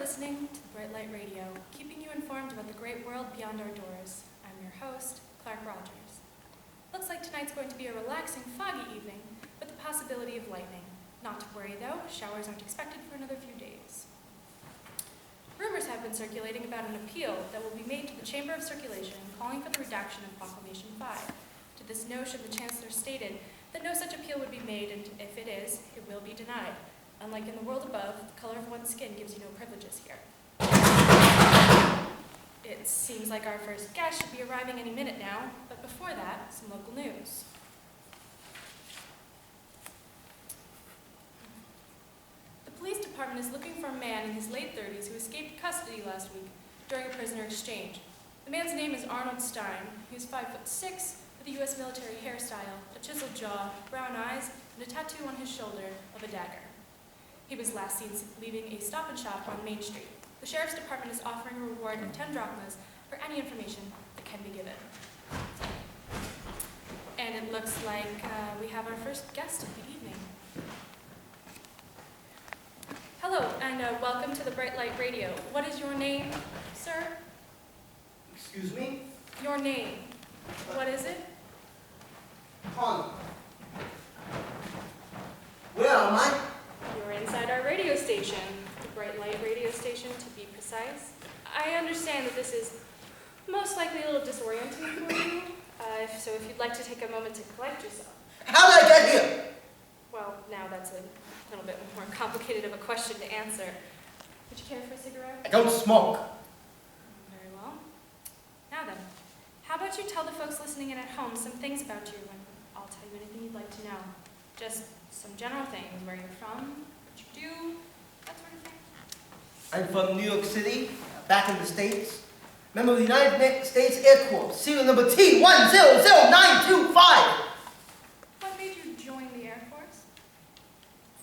listening to Bright Light Radio, keeping you informed about the great world beyond our doors. I'm your host, Clark Rogers. Looks like tonight's going to be a relaxing, foggy evening, with the possibility of lightning. Not to worry though, showers aren't expected for another few days. Rumors have been circulating about an appeal that will be made to the Chamber of Circulation calling for the redaction of Proclamation 5. To this notion, the Chancellor stated that no such appeal would be made, and if it is, it will be denied. Unlike in the world above, the color of one's skin gives you no privileges here. It seems like our first guest should be arriving any minute now, but before that, some local news. The police department is looking for a man in his late 30s who escaped custody last week during a prisoner exchange. The man's name is Arnold Stein. He is 5'6", with a U.S. military hairstyle, a chiseled jaw, brown eyes, and a tattoo on his shoulder of a dagger. He was last seen leaving a Stop and Shop on Main Street. The Sheriff's Department is offering a reward of 10 drachmas for any information that can be given. And it looks like we have our first guest of the evening. Hello, and welcome to the Bright Light Radio. What is your name, sir? Excuse me? Your name. What is it? Con. Where am I? You're inside our radio station, the Bright Light Radio Station, to be precise. I understand that this is most likely a little disorienting for you, so if you'd like to take a moment to collect yourself. How did I get here? Well, now that's a little bit more complicated of a question to answer. Would you care for a cigarette? I don't smoke. Very well. Now then, how about you tell the folks listening in at home some things about you, and I'll tell you anything you'd like to know. Just some general things, where you're from, what you do, that sort of thing. I'm from New York City, back in the States. Member of the United States Air Corps, serial number T100925. What made you join the Air Force?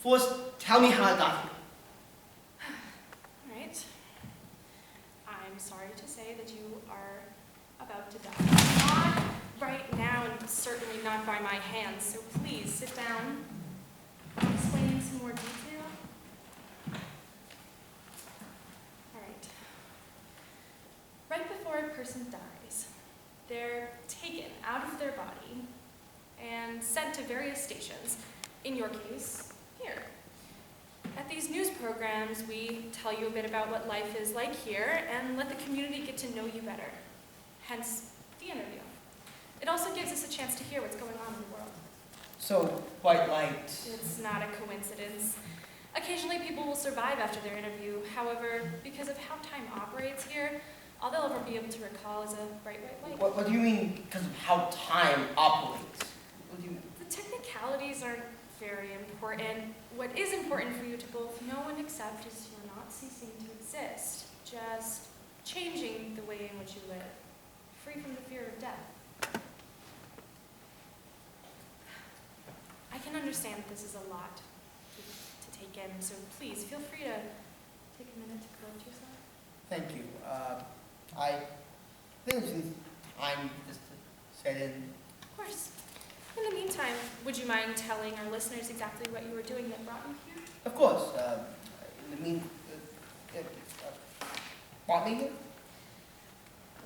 First, tell me how I got here. All right. I'm sorry to say that you are about to die. Not right now, and certainly not by my hands, so please sit down. I'll explain in some more detail. All right. Right before a person dies, they're taken out of their body and sent to various stations. In your case, here. At these news programs, we tell you a bit about what life is like here and let the community get to know you better. Hence, the interview. It also gives us a chance to hear what's going on in the world. So, white light. It's not a coincidence. Occasionally people will survive after their interview. However, because of how time operates here, all they'll ever be able to recall is a bright white light. What do you mean because of how time operates? What do you mean? The technicalities aren't very important. What is important for you to both know and accept is you're not ceasing to exist, just changing the way in which you live, free from the fear of death. I can understand that this is a lot to take in, so please feel free to take a minute to collect yourself. Thank you. I think it's time just to set in. Of course. In the meantime, would you mind telling our listeners exactly what you were doing that brought you here? Of course. Brought me here?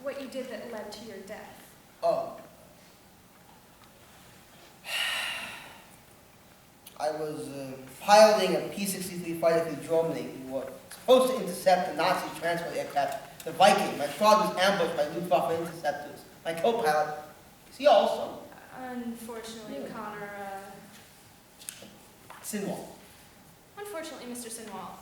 What you did that led to your death. Oh. I was piloting a P-63 fighter through Germany. We were supposed to intercept the Nazi transport aircraft, the Viking. My squad was ambushed by Luftwaffe interceptors. My co-pilot, is he also? Unfortunately, Yeah. Connor, Sinwall. Unfortunately, Mr. Sinwall,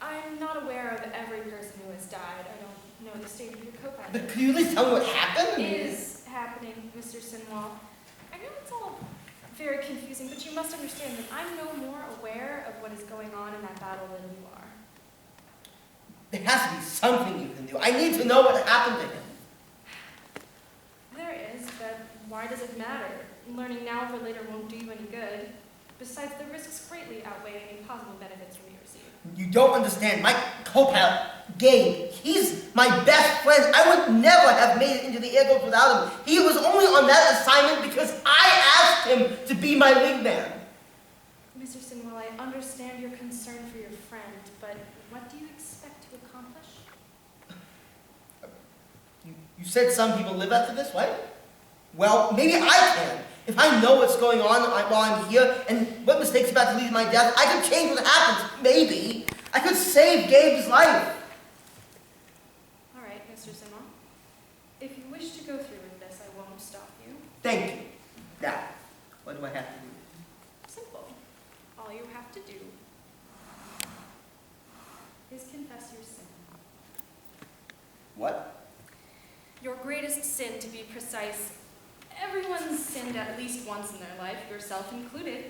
I'm not aware of every person who has died. I don't know the state of your co-pilot. But could you at least tell me what happened? It is happening, Mr. Sinwall. I know it's all very confusing, but you must understand that I'm no more aware of what is going on in that battle than you are. There has to be something you can do. I need to know what happened to him. There is, but why does it matter? Learning now or later won't do you any good. Besides, the risks greatly outweigh any possible benefits you may receive. You don't understand. My co-pilot, Gabe, he's my best friend. I would never have made it into the Air Force without him. He was only on that assignment because I asked him to be my wingman. Mr. Sinwell, I understand your concern for your friend, but what do you expect to accomplish? You said some people live after this, right? Well, maybe I can. If I know what's going on while I'm here and what mistakes about to lead to my death, I could change what happens. Maybe. I could save Gabe's life. All right, Mr. Sinwell. If you wish to go through with this, I won't stop you. Thank you. Now, what do I have to do? Simple. All you have to do is confess your sin. What? Your greatest sin, to be precise. Everyone's sinned at least once in their life, yourself included.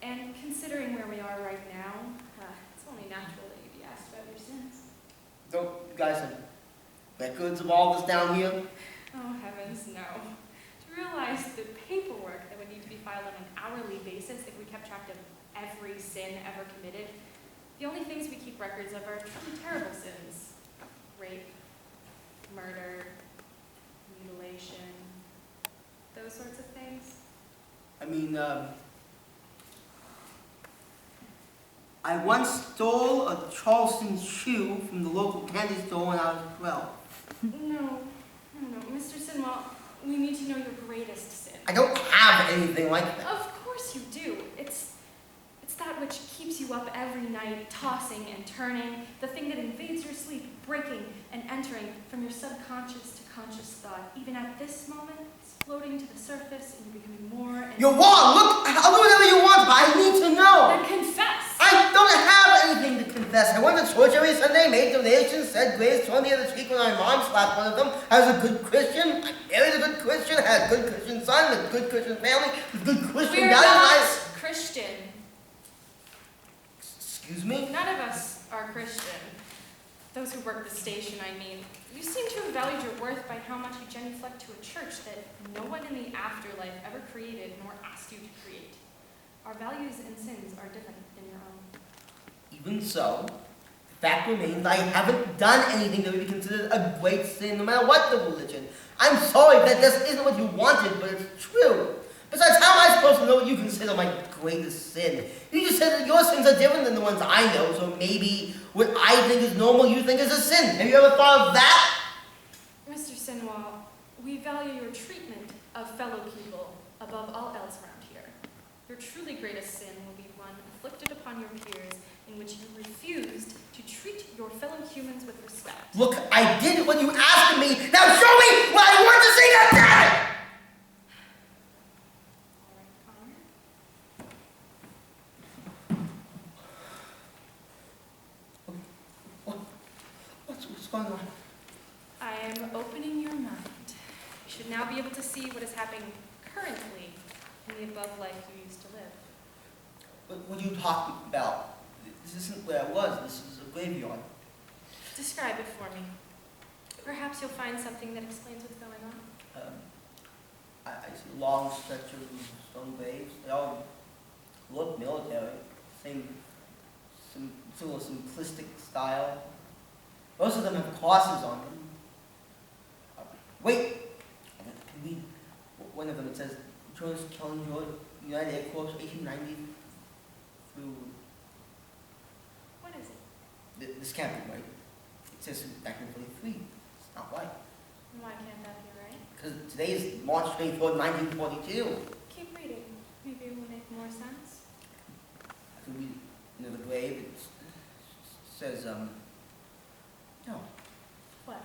And considering where we are right now, it's only natural that you be asked about your sins. Don't you guys have records of all this down here? Oh, heavens, no. To realize the paperwork that would need to be filed on an hourly basis if we kept track of every sin ever committed. The only things we keep records of are truly terrible sins. Rape, murder, mutilation, those sorts of things. I mean, I once stole a Charleston shoe from the local candy store when I was 12. No, Mr. Sinwell, we need to know your greatest sin. I don't have anything like that. Of course you do. It's that which keeps you up every night, tossing and turning, the thing that invades your sleep, breaking and entering from your subconscious to conscious thought. Even at this moment, it's floating to the surface and you're becoming more and You're wrong! Look, I'll do whatever you want, but I need to know! Then confess! I don't have anything to confess. I went to church every Sunday, made donations, said grace, turned the other cheek when my mom slapped one of them. I was a good Christian. I married a good Christian, had a good Christian son, a good Christian family, with good Christian We're values. not Christian. Excuse me? None of us are Christian. Those who work the station, I mean. You seem to have valued your worth by how much you genuflect to a church that no one in the afterlife ever created nor asked you to create. Our values and sins are different than your own. Even so, the fact remains I haven't done anything that would be considered a great sin, no matter what the religion. I'm sorry that this isn't what you wanted, but it's true. Besides, how am I supposed to know what you consider my greatest sin? You just said that your sins are different than the ones I know, so maybe what I think is normal, you think is a sin. Have you ever thought of that? Mr. Sinwell, we value your treatment of fellow people above all else around here. Your truly greatest sin will be one inflicted upon your peers in which you refused to treat your fellow humans with respect. Look, I did what you asked of me. Now show me what I want to see. God damn it! What's going on? I am opening your mind. You should now be able to see what is happening currently in the above life you used to live. What are you talking about? This isn't where I was. This is a graveyard. Describe it for me. Perhaps you'll find something that explains what's going on. I see a long stretch of stone graves. They all look military. Some sort of simplistic style. Most of them have crosses on them. Wait! I can read one of them. It says, Jonas Killing United Air Corps, 1890 through... What is it? This can't be right. It says 1943. It's not right. Why can't that be right? Because today is March 24th, 1942. Keep reading. Maybe it will make more sense. I can read the grave. It says, no. What?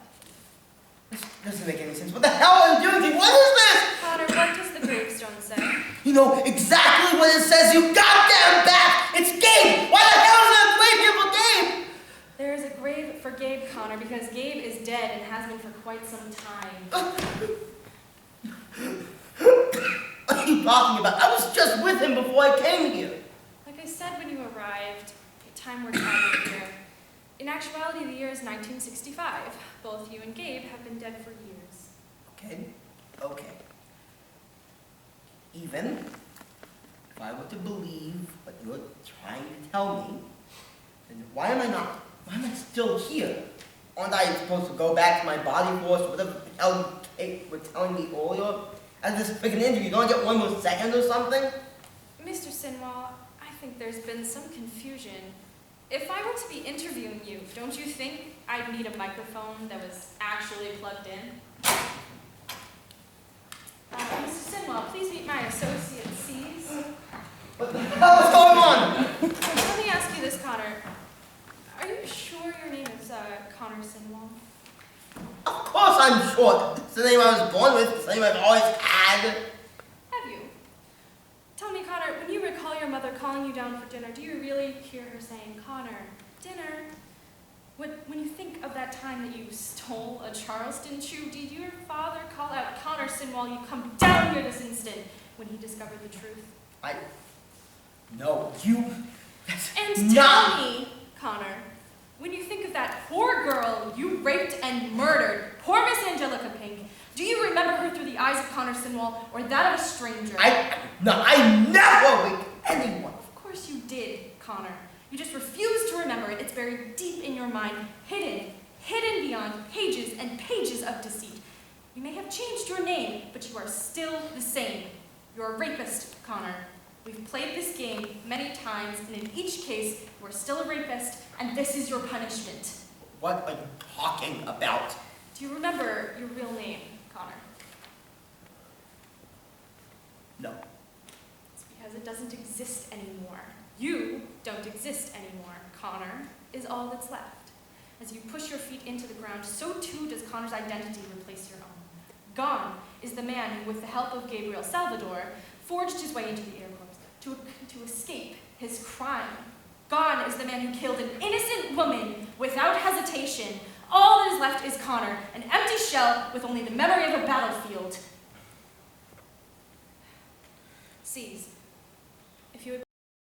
This doesn't make any sense. What the hell are you doing? What is this? Connor, what does the gravestone say? You know exactly what it says, you goddamn bat! It's Gabe! Why the hell is there a grave here for Gabe? There is a grave for Gabe, Connor, because Gabe is dead and has been for quite some time. What are you talking about? I was just with him before I came here. Like I said when you arrived, time we're traveling here. In actuality, the year is 1965. Both you and Gabe have been dead for years. Okay. Even if I were to believe what you're trying to tell me, then why am I still here? Aren't I supposed to go back to my body force, whatever the hell you were telling me earlier? As this freaking injury, you don't get one more second or something? Mr. Sinwell, I think there's been some confusion. If I were to be interviewing you, don't you think I'd need a microphone that was actually plugged in? hell is going on? Let me ask you this, Connor. Are you sure your name is Connor Sinwall? Of course I'm sure. It's the name I was born with. It's the name I've always had. Have you? Tell me, Connor, when you recall your mother calling you down for dinner, do you really hear her saying, Connor, dinner? When you think of that time that you stole a Charleston chew, did your father call out, Connor Sinwall, you come down here this instant, when he discovered the truth? No, you... And tell me, Connor, when you think of that poor girl you raped and murdered, poor Miss Angelica Pink, do you remember her through the eyes of Connor Sinwall or that of a stranger? I never raped anyone. Of course you did, Connor. You just refuse to remember it. It's buried deep in your mind, hidden beyond pages and pages of deceit. You may have changed your name, but you are still the same. You're a rapist, Connor. We've played this game many times, and in each case, you are still a rapist, and this is your punishment. What are you talking about? Do you remember your real name, Connor? No. It's because it doesn't exist anymore. You don't exist anymore. Connor is all that's left. As you push your feet into the ground, so too does Connor's identity replace your own. Gone is the man who, with the help of Gabriel Salvador, forged his way into the Air Corps to escape his crime. Gone is the man who killed an innocent woman without hesitation. All that is left is Connor, an empty shell with only the memory of a battlefield. Seize.